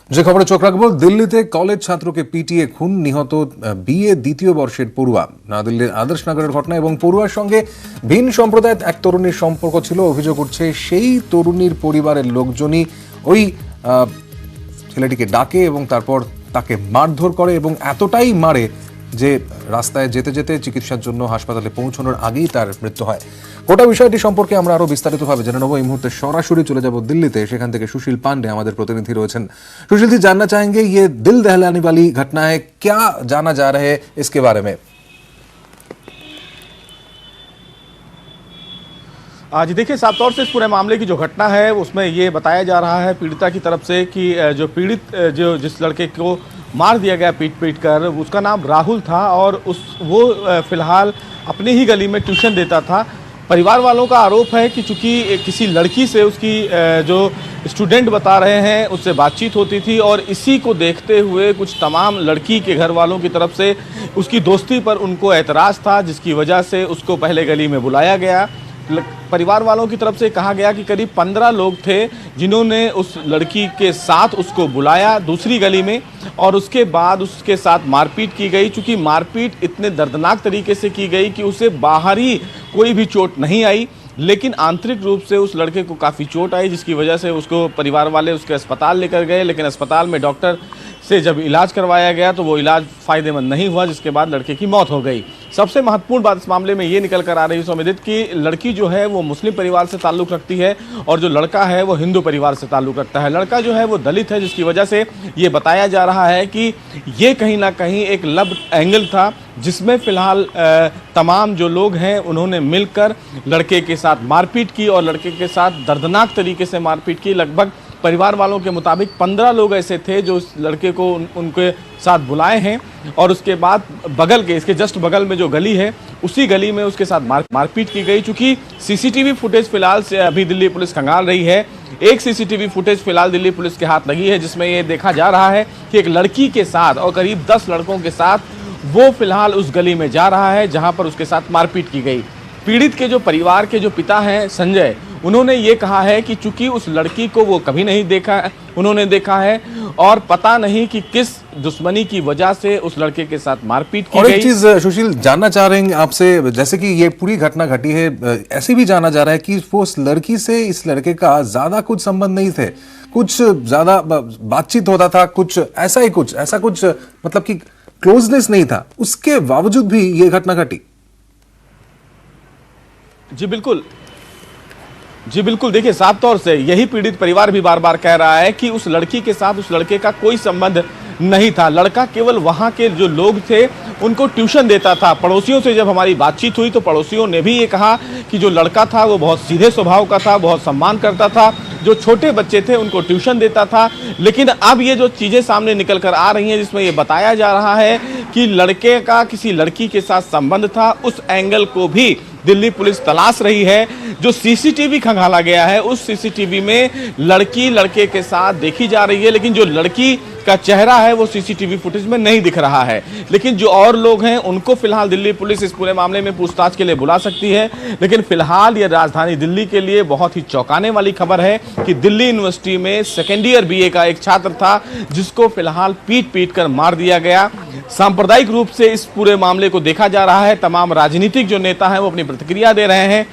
যে খবরে চোখ রাখবো, দিল্লিতে কলেজ ছাত্রকে পিটিয়ে খুন, নিহত বিএ দ্বিতীয় বর্ষের পড়ুয়া। নয়াদিল্লির আদর্শ নগরের ঘটনা এবং পড়ুয়ার সঙ্গে ভিন সম্প্রদায়ের এক তরুণীর সম্পর্ক ছিল। অভিযোগ উঠছে সেই তরুণীর পরিবারের লোকজনই ওই ছেলেটিকে ডাকে এবং তারপর তাকে মারধর করে এবং এতটাই মারে যে রাস্তায় যেতে যেতে চিকিৎসার জন্য হাসপাতালে পৌঁছানোর আগেই তার মৃত্যু হয়। গোটা বিষয়টি সম্পর্কে আমরা আরো বিস্তারিতভাবে জেনে নেব। এই মুহূর্তে সরাসরি চলে যাব দিল্লিতে, সেখান থেকে সুशील पांडे আমাদের প্রতিনিধি রয়েছেন। सुशील जी, जानना चाहेंगे ये दिल दहलाने वाली घटना है, क्या जाना जा रहा है इसके बारे में? जी देखिए, साफ तौर से इस पूरे मामले की जो घटना है उसमें ये बताया जा रहा है पीड़िता की तरफ से कि जो पीड़ित जिस लड़के को मार दिया गया पीट कर, उसका नाम राहुल था और वो फिलहाल अपनी ही गली में ट्यूशन देता था। परिवार वालों का आरोप है कि चूंकि किसी लड़की से उसकी जो स्टूडेंट बता रहे हैं उससे बातचीत होती थी और इसी को देखते हुए कुछ तमाम लड़की के घर वालों की तरफ से उसकी दोस्ती पर उनको एतराज़ था, जिसकी वजह से उसको पहले गली में बुलाया गया। परिवार वालों की तरफ से कहा गया कि करीब 15 लोग थे जिन्होंने उस लड़की के साथ उसको बुलाया दूसरी गली में और उसके बाद उसके साथ मारपीट की गई। चूँकि मारपीट इतने दर्दनाक तरीके से की गई कि उसे बाहरी कोई भी चोट नहीं आई, लेकिन आंतरिक रूप से उस लड़के को काफ़ी चोट आई, जिसकी वजह से उसको परिवार वाले उसके अस्पताल लेकर गए। लेकिन अस्पताल में डॉक्टर से जब इलाज करवाया गया तो वो इलाज फ़ायदेमंद नहीं हुआ, जिसके बाद लड़के की मौत हो गई। सबसे महत्वपूर्ण बात इस मामले में ये निकल कर आ रही है सुमित कि लड़की जो है वो मुस्लिम परिवार से ताल्लुक़ रखती है और जो लड़का है वो हिंदू परिवार से ताल्लुक़ रखता है। लड़का जो है वो दलित है, जिसकी वजह से ये बताया जा रहा है कि ये कहीं ना कहीं एक लव एंगल था, जिसमें फ़िलहाल तमाम जो लोग हैं उन्होंने मिलकर लड़के के साथ मारपीट की और लड़के के साथ दर्दनाक तरीके से मारपीट की। लगभग परिवार वालों के मुताबिक 15 लोग ऐसे थे जो उस लड़के को उनके साथ बुलाए हैं और उसके बाद बगल के इसके जस्ट बगल में जो गली है उसी गली में उसके साथ मारपीट की गई। चूँकि सीसीटीवी फुटेज फिलहाल से अभी दिल्ली पुलिस खंगाल रही है। एक सीसीटीवी फुटेज फिलहाल दिल्ली पुलिस के हाथ लगी है, जिसमें ये देखा जा रहा है कि एक लड़की के साथ और करीब 10 लड़कों के साथ वो फिलहाल उस गली में जा रहा है जहाँ पर उसके साथ मारपीट की गई। पीड़ित के जो परिवार के जो पिता हैं संजय, उन्होंने ये कहा है कि चूंकि उस लड़की को वो कभी नहीं देखा, उन्होंने देखा है और पता नहीं कि किस दुश्मनी की वजह से उस लड़के के साथ मारपीट की गई। और एक चीज सुशील जानना चाह रहे हैं आपसे, जैसे कि ये पूरी घटना घटी है, ऐसे भी जाना जा रहा है कि वो उस लड़की से इस लड़के का ज्यादा कुछ संबंध नहीं थे, कुछ ज्यादा बातचीत होता था, कुछ ऐसा कुछ मतलब कि क्लोजनेस नहीं था, उसके बावजूद भी ये घटना घटी। जी बिल्कुल, देखिए साफ तौर से यही पीड़ित परिवार भी बार बार कह रहा है कि उस लड़की के साथ उस लड़के का कोई संबंध नहीं था। लड़का केवल वहाँ के जो लोग थे उनको ट्यूशन देता था। पड़ोसियों से जब हमारी बातचीत हुई तो पड़ोसियों ने भी ये कहा कि जो लड़का था वो बहुत सीधे स्वभाव का था, बहुत सम्मान करता था, जो छोटे बच्चे थे उनको ट्यूशन देता था। लेकिन अब ये जो चीज़ें सामने निकल कर आ रही हैं जिसमें ये बताया जा रहा है कि लड़के का किसी लड़की के साथ संबंध था, उस एंगल को भी दिल्ली पुलिस तलाश रही है। जो सीसीटीवी खंगाला गया है उस सीसीटीवी में लड़की लड़के के साथ देखी जा रही है, लेकिन जो लड़की का चेहरा है वो सीसीटीवी फुटेज में नहीं दिख रहा है। लेकिन जो और लोग हैं उनको फिलहाल दिल्ली पुलिस इस पूरे मामले में पूछताछ के लिए बुला सकती है। लेकिन फिलहाल ये राजधानी दिल्ली के लिए बहुत ही चौंकाने वाली खबर है कि दिल्ली यूनिवर्सिटी में सेकेंड ईयर बीए का एक छात्र था जिसको फिलहाल पीट कर मार दिया गया। सांप्रदायिक रूप से इस पूरे मामले को देखा जा रहा है। तमाम राजनीतिक जो नेता हैं वो अपनी प्रतिक्रिया दे रहे हैं।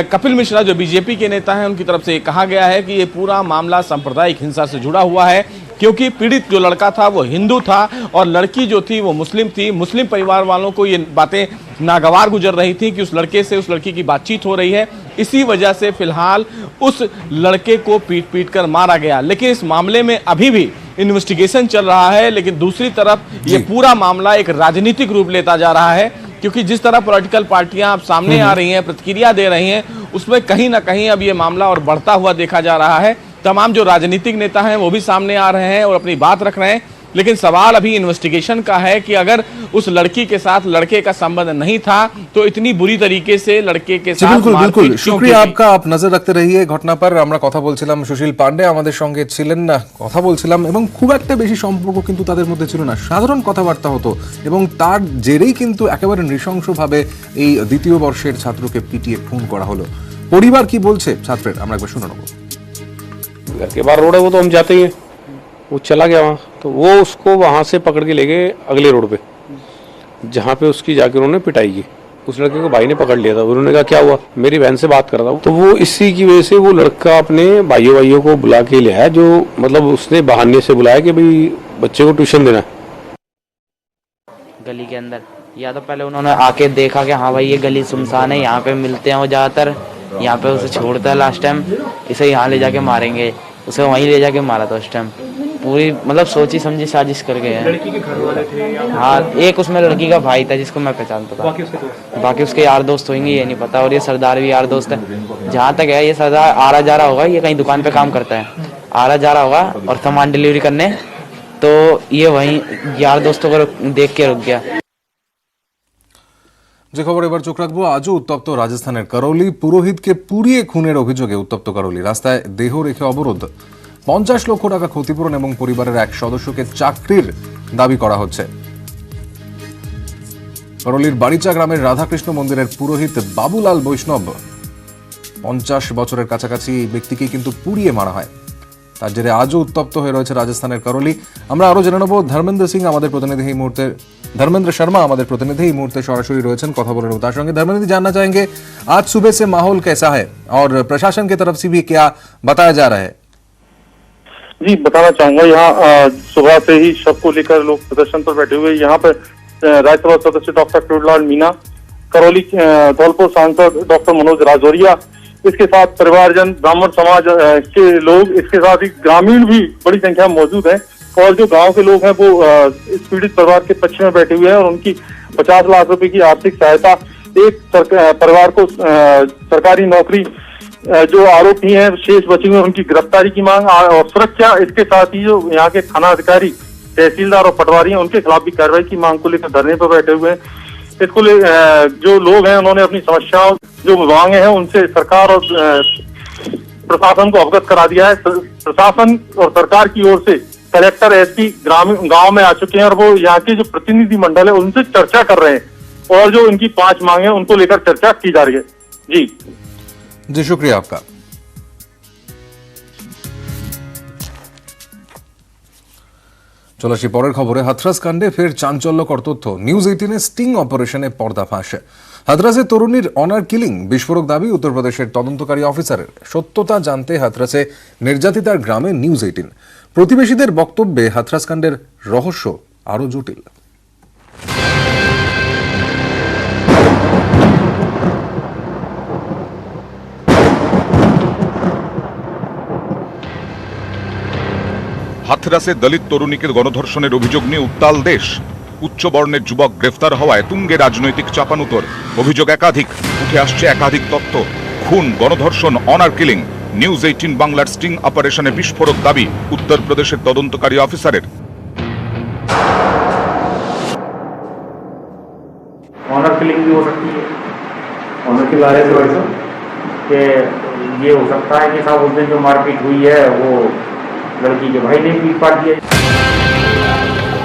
कपिल मिश्रा जो बीजेपी के नेता हैं उनकी तरफ से ये कहा गया है कि ये पूरा मामला सांप्रदायिक हिंसा से जुड़ा हुआ है, क्योंकि पीड़ित जो लड़का था वो हिंदू था और लड़की जो थी वो मुस्लिम थी। मुस्लिम परिवार वालों को ये बातें नागवार गुजर रही थी कि उस लड़के से उस लड़की की बातचीत हो रही है, इसी वजह से फिलहाल उस लड़के को पीट कर मारा गया। लेकिन इस मामले में अभी भी इन्वेस्टिगेशन चल रहा है। लेकिन दूसरी तरफ ये पूरा मामला एक राजनीतिक रूप लेता जा रहा है, क्योंकि जिस तरह पॉलिटिकल पार्टियां अब सामने आ रही हैं, प्रतिक्रिया दे रही हैं, उसमें कहीं ना कहीं अब ये मामला और बढ़ता हुआ देखा जा रहा है। तमाम जो राजनीतिक नेता हैं वो भी सामने आ रहे हैं और अपनी बात रख रहे हैं। लेकिन सवाल अभी इन्वेस्टिगेशन का है कि अगर उस लड़की के साथ लड़के का संबंध नहीं था तो इतनी बुरी तरीके से लड़के के साथ बिल्कुल शुक्रिया आपका, आप नजर रखते रहिए ঘটনা पर। আমরা কথা বলছিলাম, সুशील पांडे আমাদের সঙ্গে ছিলেন, কথা বলছিলাম এবং খুব একটা বেশি সম্পর্ক কিন্তু তাদের মধ্যে ছিল না, সাধারণ কথাবার্তা হতো এবং তার জেরেই কিন্তু একেবারে নৃশংসভাবে এই দ্বিতীয় বর্ষের ছাত্রকে পিটিয়ে খুন করা হলো। পরিবার কি বলছে ছাত্রের আমরা একবার শুনে নেব। घर के बाहर रोड है वो तो हम जाते ही हैं, वो चला गया वहाँ, तो वो उसको वहाँ से पकड़ के ले गए अगले रोड पे, जहाँ पे उसकी जाके उन्होंने पिटाई की। उस लड़के को भाई ने पकड़ लिया था, उन्होंने कहा क्या हुआ, मेरी बहन से बात कर रहा हूँ। तो वो इसी की वजह से वो लड़का अपने भाइयों को बुला के ले आया, जो मतलब उसने बहाने से बुलाया कि भाई बच्चे को ट्यूशन देना है। गली के अंदर या तो पहले उन्होंने आके देखा कि हाँ भाई ये गली सुनसान है, यहाँ पे मिलते हैं वो ज़्यादातर, यहाँ पे उसे छोड़ता है लास्ट टाइम, इसे यहाँ ले जाके मारेंगे, उसे वहीं ले जाके मारा था उस टाइम। पूरी मतलब सोची समझी साजिश कर गए हैं। लड़की के घर वाले थे या हाँ, एक उसमें लड़की का भाई था जिसको मैं पहचानता था, बाकी उसके दोस्त? बाकी उसके यार दोस्त होंगे ये नहीं पता। और ये सरदार भी यार दोस्त है, जहाँ तक है ये सरदार आ रहा जा रहा होगा, ये कहीं दुकान पे काम करता है, आ रहा जा रहा होगा और सामान डिलीवरी करने, तो ये वहीं यार दोस्तों को देख के रुक गया। যে খবর এবার চোখ রাখবো, আজও উত্তপ্ত রাজস্থানের করৌলি। পুরোহিতকে পুড়িয়ে খুনের অভিযোগে উত্তপ্ত করৌলি। রাস্তায় দেহ রেখে অবরোধ, 50 লক্ষ টাকা ক্ষতিপূরণ এবং পরিবারের এক সদস্যকে চাকরির দাবি করা হচ্ছে। করৌলির বাড়িচা গ্রামের রাধাকৃষ্ণ মন্দিরের পুরোহিত বাবুলাল বৈষ্ণব, 50 বছরের কাছাকাছি এই ব্যক্তিকে কিন্তু পুড়িয়ে মারা হয়। তার জেরে আজও উত্তপ্ত হয়ে রয়েছে রাজস্থানের করৌলি। আমরা আরো জেনে নেব ধর্মেন্দ্র সিং আমাদের প্রতিনিধি এই মুহূর্তে, धर्मेंद्र शर्मा हमारे प्रतिनिधि এই মুহূর্তে সরাসরি রয়েছেন, কথা বলে নেব তার সঙ্গে। धर्मेंद्र जी, जानना चाहेंगे आज सुबह से माहौल कैसा है और प्रशासन की तरफ से भी क्या बताया जा रहा है? जी, बताना चाहूंगा, यहाँ सुबह से ही शव को लेकर लोग प्रदर्शन पर बैठे हुए। यहाँ पर राज्यसभा सदस्य डॉक्टर टूडलाल मीना, करौली धौलपुर सांसद डॉक्टर मनोज राजौरिया, इसके साथ परिवारजन, ब्राह्मण समाज के लोग, इसके साथ ही ग्रामीण भी बड़ी संख्या में मौजूद है। और जो गांव के लोग हैं वो इस पीड़ित परिवार के पक्ष में बैठे हुए हैं और उनकी 50 लाख रुपए की आर्थिक सहायता, एक परिवार को सरकारी नौकरी, जो आरोपी हैं शेष बचे हुए उनकी गिरफ्तारी की मांग और सुरक्षा, इसके साथ ही जो यहाँ के थाना अधिकारी, तहसीलदार और पटवारी हैं उनके खिलाफ भी कार्रवाई की मांग को लेकर धरने पर बैठे हुए हैं। इसको जो लोग हैं उन्होंने अपनी समस्याओं जो मांगे हैं उनसे सरकार और प्रशासन को अवगत करा दिया है। प्रशासन और सरकार की ओर से कलेक्टर, एसपी ग्रामीण गांव में आ चुके हैं और वो यहाँ के जो प्रतिनिधि मंडल है उनसे चर्चा कर रहे हैं और जो उनकी 5 मांगे हैं उनको लेकर चर्चा की जा रही है। जी शुक्रिया आपका। চলে আসি পরের খবরে। হাথরাস কাণ্ডে ফের চাঞ্চল্যকর তথ্য, নিউজ 18 স্টিং অপারেশনে পর্দাফাঁস। হাথরাসে তরুণীর অনার কিলিং, বিস্ফোরক দাবি উত্তরপ্রদেশের তদন্তকারী অফিসারের। সত্যতা জানতে হাথরাসে নির্যাতিতার গ্রামে নিউজ 18। প্রতিবেশীদের বক্তব্যে হাথরাস কাণ্ডের রহস্য আরো জটিল। হাথরাসে দলিত তরুণীকে গণধর্ষণের অভিযোগ নিয়ে উত্তাল দেশ। উচ্চ বর্ণের যুবক গ্রেফতার হওয়ায় তুঙ্গে রাজনৈতিক চাপানুতর। অভিযোগ একাধিক, উঠে আসছে একাধিক তথ্য। খুন, গণধর্ষণ, অনার কিলিং। নিউজ 18 বাংলার স্টিং অপারেশনে বিস্ফোরক দাবি উত্তরপ্রদেশের তদন্তকারী অফিসারের। ऑनर किलिंग भी हो सकती है। ऑनर के बारे में वैसा कि ये हो सकता है कि साहब उस दिन जो मारपीट हुई है वो लड़की के भाई ने पीट पाट दिया।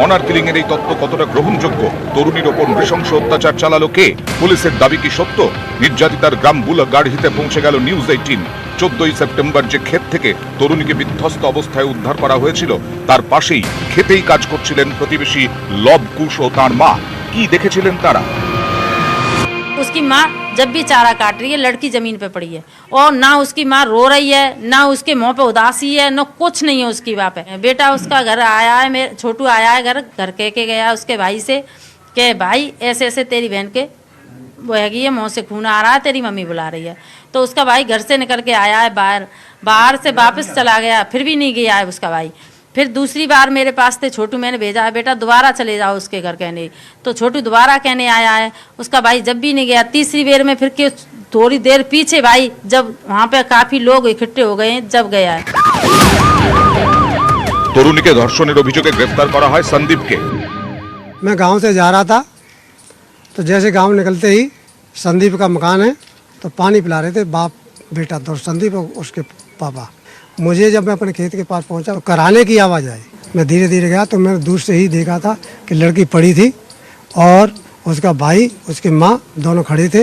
অনার কিলিং এর এই তথ্য কতটা গ্রহণযোগ্য? তরুণীর ওপর নৃশংস অত্যাচার চালালো কে? পুলিশের দাবি কি সত্য? নির্যাতিতার গ্রাম বুলাগাড়িতে পৌঁছে গেল নিউজ 18। 14 সেপ্টেম্বর যে ক্ষেত থেকে তরুণীকে বিধ্বস্ত অবস্থায় উদ্ধার করা হয়েছিল তার পাশেই খেতেই কাজ করছিলেন প্রতিবেশী লব কুশ ও তার মা। কি দেখেছিলেন তারা? उसकी माँ जब भी चारा काट रही है, लड़की जमीन पे पड़ी है और ना उसकी माँ रो रही है, ना उसके मुंह पे उदासी है, ना कुछ नहीं है उसकी माँ पे। बेटा उसका घर आया है, मेरे छोटू आया है घर कह के गया उसके भाई से कि भाई ऐसे ऐसे तेरी बहन के वो हैगी है, मुँह से खून आ रहा है, तेरी मम्मी बुला रही है। तो उसका भाई घर से निकल के आया है, बाहर से वापस चला गया, फिर भी नहीं गया है उसका भाई। फिर दूसरी बार मेरे पास थे छोटू, मैंने भेजा है बेटा दोबारा चले जाओ उसके घर कहने, तो छोटू दोबारा कहने आया है, उसका भाई जब भी नहीं गया। तीसरी बार में फिर के थोड़ी देर पीछे भाई जब वहाँ पे काफी लोग इकट्ठे हो गए जब गया है। তরুণীকে ধর্ষণের অভিযোগে গ্রেফতার করা হয় সন্দীপকে। मैं गांव से जा रहा था तो जैसे गांव निकलते ही संदीप का मकान है तो पानी पिला रहे थे बाप बेटा, तो संदीप और उसके पापा। मुझे जब मैं अपने खेत के पास पहुंचा तो कराने की आवाज़ आई। मैं धीरे धीरे गया तो मैंने दूर से ही देखा था कि लड़की पड़ी थी और उसका भाई उसकी माँ दोनों खड़े थे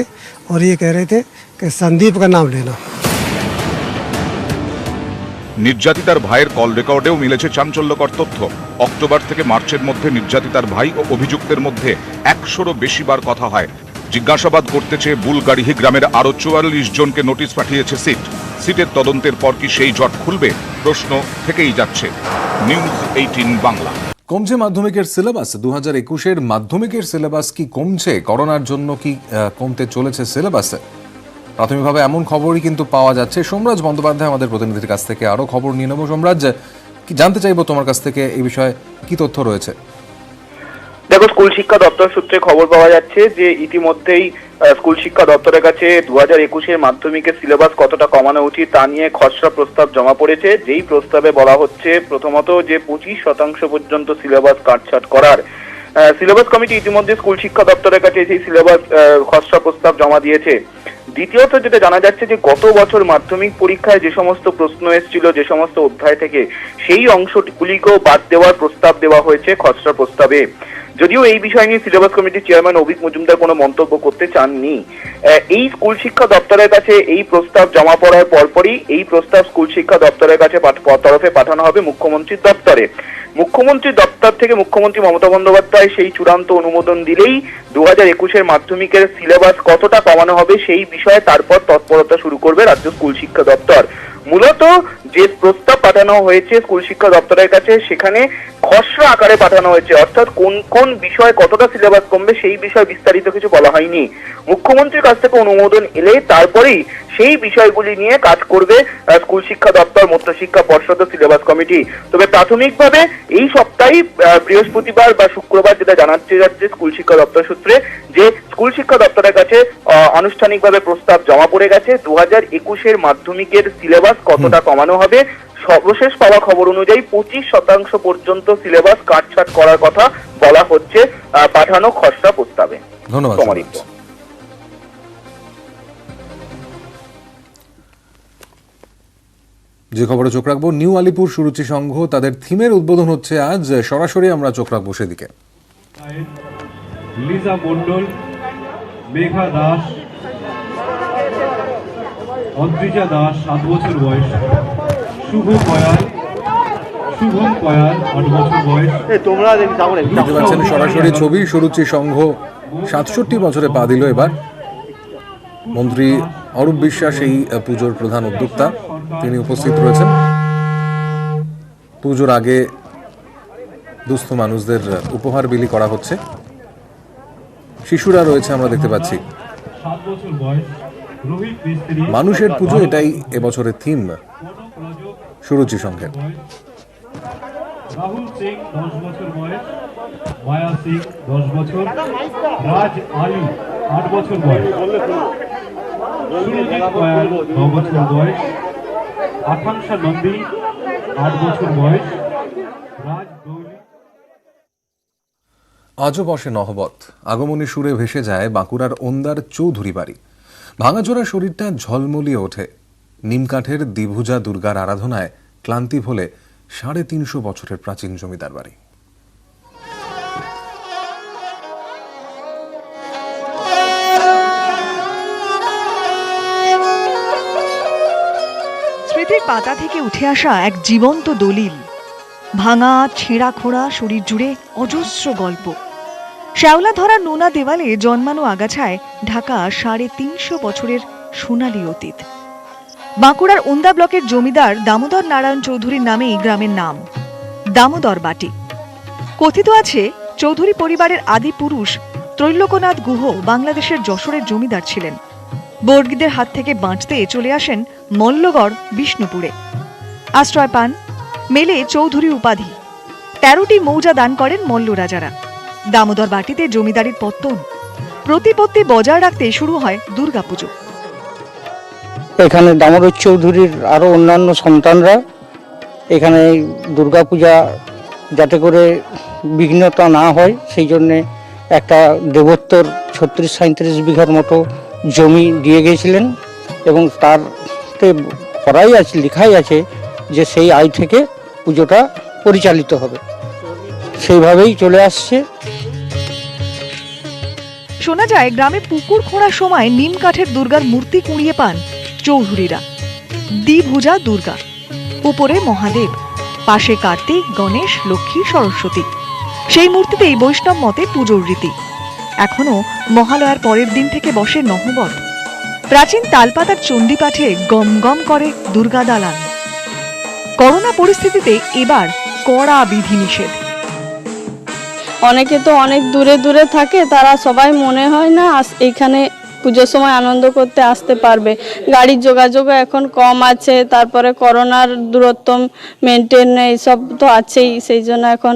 और ये कह रहे थे कि संदीप का नाम लेना। নির্যাতিতার ভাইয়ের কল রেকর্ডেও মিলেছে চাঞ্চল্যকর তথ্য। অক্টোবর থেকে মার্চের মধ্যে নির্যাতিতার ভাই ও অভিযুক্তের মধ্যে 100রও বেশি বার কথা হয়। জিজ্ঞাসাবাদ করতে চেয়ে বুলগাড়িহি গ্রামের আরও 44 জনকে নোটিশ পাঠিয়েছে সিটের তদন্তের পর কি সেই জট খুলবে? প্রশ্ন থেকেই যাচ্ছে। নিউজ 18 বাংলা। কমছে মাধ্যমিকের সিলেবাস। 2021-এর মাধ্যমিকের সিলেবাস কি কমছে? করোনার জন্য কি কমতে চলেছে সিলেবাসে? প্রাথমিকভাবে এমন খবরই কিন্তু পাওয়া যাচ্ছে। সোমরাজ বন্দ্যোপাধ্যায় আমাদের প্রতিনিধির কাছ থেকে আরো খবর নিয়ে নেব। সোমরাজ, কি জানতে চাইবো তোমার কাছ থেকে এই বিষয়ে কি তথ্য রয়েছে? দেখো, স্কুল শিক্ষা দপ্তর সূত্রে খবর পাওয়া যাচ্ছে যে ইতিমধ্যেই স্কুল শিক্ষা দপ্তরের কাছে 2021-এর মাধ্যমিকের সিলেবাস কতটা কমানো উচিত তা নিয়ে খসড়া প্রস্তাব জমা পড়েছে। যেই প্রস্তাবে বলা হচ্ছে প্রথমত যে 25% পর্যন্ত সিলেবাস কাটছাট করার। সিলেবাস কমিটি ইতিমধ্যে স্কুল শিক্ষা দপ্তরের কাছে সেই সিলেবাস খসড়া প্রস্তাব জমা দিয়েছে। দ্বিতীয়ত যেটা জানা যাচ্ছে যে গত বছর মাধ্যমিক পরীক্ষায় যে সমস্ত প্রশ্ন এসেছিল, যে সমস্ত অধ্যায় থেকে, সেই অংশগুলিকেও বাদ দেওয়ার প্রস্তাব দেওয়া হয়েছে খসড়া প্রস্তাবে। যদিও এই বিষয় নিয়ে সিলেবাস কমিটির চেয়ারম্যান অভিক মজুমদার কোনো মন্তব্য করতে চাননি। এই স্কুল শিক্ষা দপ্তরের কাছে এই প্রস্তাব জমা পড়ার পরপরই এই প্রস্তাব স্কুল শিক্ষা দপ্তরের কাছে তরফে পাঠানো হবে মুখ্যমন্ত্রীর দপ্তরে। মুখ্যমন্ত্রীর দপ্তর থেকে মুখ্যমন্ত্রী মমতা বন্দ্যোপাধ্যায় সেই চূড়ান্ত অনুমোদন দিলেই 2021-এর মাধ্যমিকের সিলেবাস কতটা কমানো হবে সেই বিষয়ে তারপর তৎপরতা শুরু করবে রাজ্য স্কুল শিক্ষা দপ্তর। মূলত যে প্রস্তাব পাঠানো হয়েছে স্কুল শিক্ষা দপ্তরের কাছে সেখানে খসড়া আকারে পাঠানো হয়েছে, অর্থাৎ কোন কোন বিষয়ে কতটা সিলেবাস কমবে সেই বিষয়ে বিস্তারিত কিছু বলা হয়নি। মুখ্যমন্ত্রীর কাছ থেকে অনুমোদন এলে তারপরেই সেই বিষয়গুলি নিয়ে কাজ করবে স্কুল শিক্ষা দপ্তর, মধ্যশিক্ষা পর্ষদ ও সিলেবাস কমিটি। তবে প্রাথমিকভাবে এই সপ্তাহে বৃহস্পতিবার বা শুক্রবার যেটা জানাতে যাচ্ছে স্কুল শিক্ষা দপ্তর সূত্রে, যে স্কুল শিক্ষা দপ্তরের কাছে আনুষ্ঠানিকভাবে প্রস্তাব জমা পড়ে গেছে। 2021-এর মাধ্যমিকের সিলেবাস কতটা কমানো হবে, সর্বশেষ পাওয়া খবর অনুযায়ী 25% পর্যন্ত সিলেবাস কাটছাট করার কথা বলা হচ্ছে পাঠানো খসড়া প্রস্তাবে। ধন্যবাদ। যে খবরে চোখ রাখবো, নিউ আলিপুর সুরুচি সংঘ তাদের থিমের উদ্বোধন হচ্ছে আজ। সরাসরি আমরা চোখ রাখবো সেদিকে। লিজা মন্ডল, মেঘা দাস, অদ্রিজা দাস 7 বছর বয়স, শুভম কয়াল 8 বছর বয়স। দেখতে পাচ্ছেন সরাসরি ছবি। সুরুচি সংঘ 67 বছরে পা দিল এবার। মন্ত্রী অরূপ বিশ্বাস এই পুজোর প্রধান উদ্যোক্তা, তিনি উপস্থিত রয়েছেন। পুজোর আগে দুস্থ মানুষদের উপহার বিলি করা হচ্ছে। শিশুরা রয়েছে আমরা দেখতে পাচ্ছি। মানুষের পুজো, এটাই এবছরের থিম সুরুচি সংঘের। রাহুল সিং 10 বছর বয়স, মায়া সিং 10 বছর, রাজ আলী 8 বছর বয়স, সুরজিৎ কয়াল 9 বছর বয়স, আকাঙ্ক্ষা নন্দী 8 বছর বয়স, রাজ গৌরী। আজও বসে নহবত। আগমনী সুরে ভেসে যায় বাঁকুড়ার ওন্দার চৌধুরী বাড়ি। ভাঙাচোরা শরীরটা ঝলমলিয়ে ওঠে। নিমকাঠের দ্বিভুজা দুর্গার আরাধনায় ক্লান্তি ভোলে 350 বছরের প্রাচীন জমিদার বাড়ি। স্মৃতির পাতা থেকে উঠে আসা এক জীবন্ত দলিল। ভাঙা ছেঁড়া খোঁড়া শরীর জুড়ে অজস্র গল্প। শ্যাওলা ধরা নোনা দেওয়ালে জন্মানো আগাছায় ঢাকা 350 বছরের সোনালী অতীত। বাঁকুড়ার ওন্দা ব্লকের জমিদার দামোদর নারায়ণ চৌধুরীর নামেই গ্রামের নাম দামোদর বাটি। কথিত আছে চৌধুরী পরিবারের আদি পুরুষ ত্রৈলোক্যনাথ গুহ বাংলাদেশের যশোরের জমিদার ছিলেন। বর্গীদের হাত থেকে বাঁচতে চলে আসেন মল্লগড় বিষ্ণুপুরে। আশ্রয় পান, মেলে চৌধুরী উপাধি। 13টি মৌজা দান করেন মল্ল রাজারা। দামোদর বাটিতে জমিদারির পত্তন। প্রতিপত্তি বজায় রাখতে শুরু হয় দুর্গাপুজো। এখানে দামোদর চৌধুরীর আরও অন্যান্য সন্তানরা এখানে দুর্গাপূজা যাতে করে বিঘ্নতা না হয় সেই জন্যে একটা দেবোত্তর 36-37 বিঘার মতো জমি দিয়ে গিয়েছিলেন এবং তারতে করাই আছে, লেখাই আছে যে সেই আয় থেকে পুজোটা পরিচালিত হবে। সেইভাবেই চলে আসছে। শোনা যায় গ্রামে পুকুর খোঁড়ার সময় নিম কাঠের দুর্গার মূর্তি কুড়িয়ে পান চৌধুরীরা। দ্বিভুজা দুর্গা উপরে মহাদেব, পাশে কার্তিক, গণেশ, লক্ষ্মী, সরস্বতী। সেই মূর্তিতেই বৈষ্ণব মতে পুজোর রীতি। এখনো মহালয়ার পরের দিন থেকে বসে নহবত। প্রাচীন তালপাতার চণ্ডীপাঠে গম গম করে দুর্গা দালান। করোনা পরিস্থিতিতে এবার কড়া বিধিনিষেধ। অনেকে তো অনেক দূরে দূরে থাকে, তারা সবাই মনে হয় না এখানে পুজোর সময় আনন্দ করতে আসতে পারবে। গাড়ির যোগাযোগও এখন কম আছে, তারপরে করোনার দূরত্ব মেনটেন এইসব তো আছেই, সেই জন্য এখন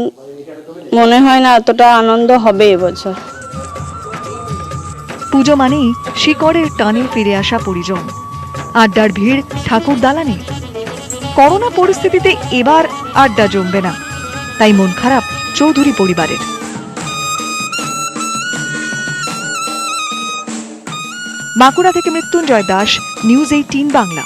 মনে হয় না এতটা আনন্দ হবে এবছর। পুজো মানেই শিকড়ের টানে ফিরে আসা পরিজন, আড্ডার ভিড় ঠাকুর দালানে। করোনা পরিস্থিতিতে এবার আড্ডা জমবে না, তাই মন খারাপ চৌধুরী পরিবারের। বাঁকুড়া থেকে মৃত্যুঞ্জয় দাস, নিউজ 18 বাংলা।